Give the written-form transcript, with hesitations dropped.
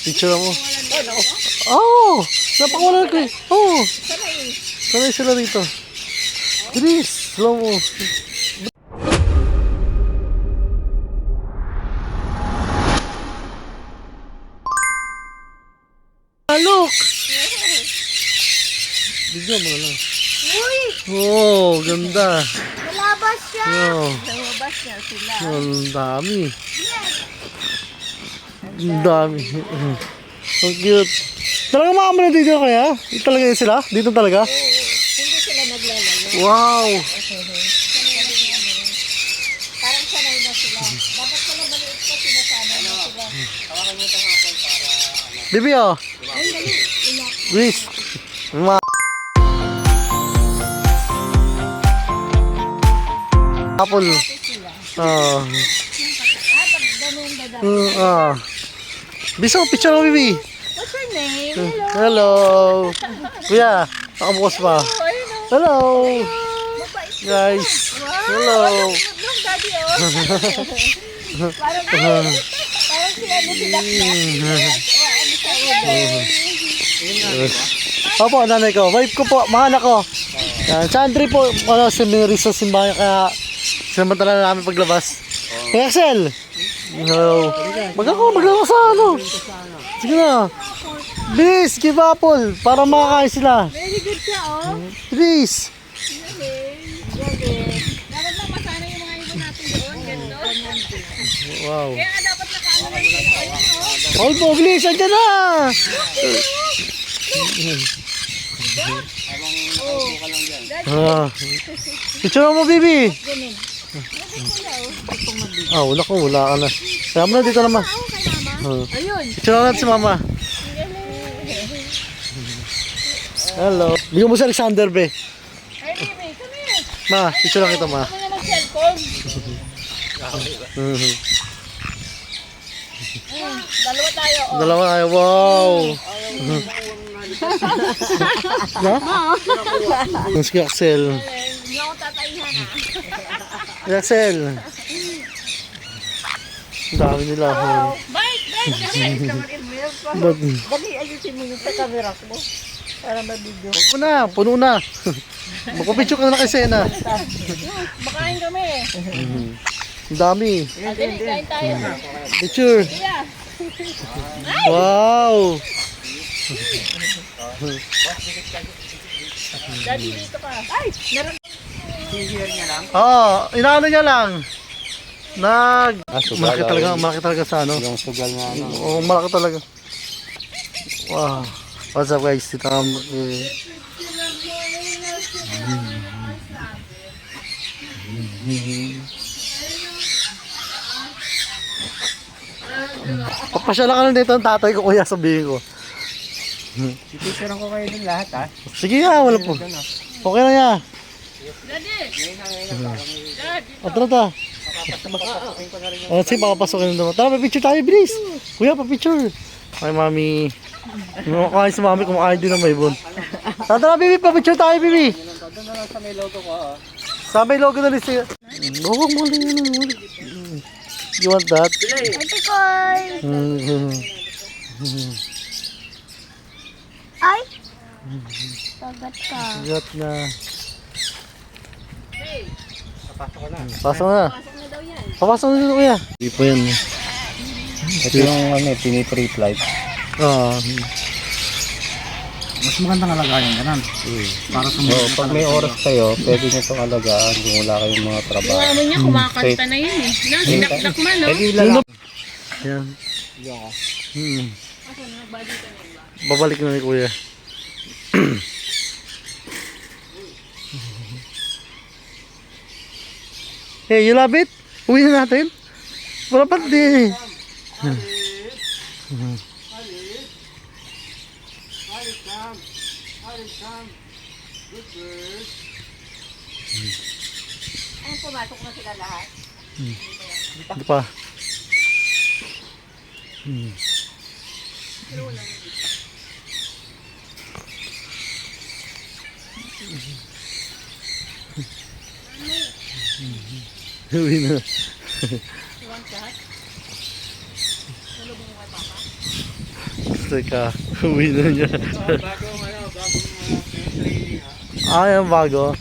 Picture mo. Oh! Napakawalan ko eh. Oh! Sanay sila dito. Bilis! Slow mo. Look! Bigyan mo lang. Uy! Oh, ganda. Malabas siya! Oh, Malabas niya sila. ang dami. Ang dami. Ang cute. Talaga mga na dito kaya? Dito talaga yun sila? Dito talaga? Hindi sila naglalayo. Wow! Parang sanay na sila. Dapat pala maliit pa sila sana na sila. Bibi oh! Ay, dali. Inak. Luis! Apple. Sila. Oh. Pag ganun dadami. Biso, picture mo, Bibi. What's your name? Hello. Hello. Kuya, nakabukas pa. Oh, ayun o. Hello. Mabait. Guys. Hello. Look, daddy, oh. Parang si ano si Dak na. Ano sa ulo. Opo, nanay ko. Wife ko po, mga anak ko. Yan, sa Andre po, seminary sa simbahan, kaya sinamantala na namin paglabas. Hey, Axel! Hello. Maglaro sa ano. Sige na. Bilis, give apple, para makakain sila. Very good siya, oh. Bilis. Galing. Dapat lang masana yung mga ibon natin doon. Ganda. Wow. Kaya nga dapat nakaano lang sila. Ayun, oh. All po, bilis, andyan na. Picture mo, Bibi. Ganun. Wala ko, wala ka na. Kaya mo na dito naman. Ako kay mama. Ayun. Picture natin si mama. Hello. Bigyan mo si Alexander, be. Ay, baby, come here. Ma, picture lang kita, ma. Ano na mag-cellphone? Dalawa tayo, oh. Dalawa tayo, wow. Na? Yung si Axel. Hindi ako tatayihan, ha. Si Axel. Ang dami nila. Bye, Ba't? Dali, ayusin mo yung sa camera ko. Para mabidyo. Huwag mo na, puno na. Magpapicture ka na kasi na. Makain kami. Ang dami. Ate, kain tayo. Picture. Yeah. Wow. Daddy, dito ka. Ay, naran. Inaano niya lang. Malaki talaga sa ano. Yung sugal na ano. Oo, malaki talaga. Wow. What's up guys? Dito kami. Papasyalan ka lang dito ng tatay ko, kuya, sabihin ko. Pipicturean ko kayo dun lahat ha. Sige nga, wala po. Okay na niya. Daddy. Tara, tara. Sige, papapasukin naman. Tara, pa-picture tayo, bilis. Kuya, pa-picture. Ay, mami. Kumakain si mami, kumakain din ng maibon. Tara, bibi, pa-picture tayo, bibi. Sa may logo ko ha. Sa may logo na rin siya. Huwag mo lang. You want that? Ate Koy. Ay. Pagat ka. Got na. Papasok ko na. Pasok na. Pasok na daw yan. Papasok na dito, kuya. Hindi po yan. Ito yung ano, pinipre-flight. Mas magandang alagaan ganun. Para sa mga Pag may oras kayo, pwede nyo itong alagaan kung wala kayong mga trabaho. Yung ano niya, kumakanta na yun eh. Nang sinakdak man, no? Pwede lang. Yan. Babalik na ni kuya. Hey, you love it? Uwi na natin? Wala pa din. Ay, pumasok na sila lahat. Hindi pa. Uwi na. You want that? Tulog mo kay Papa? Teka, uwi na niya. Ah, yung bago.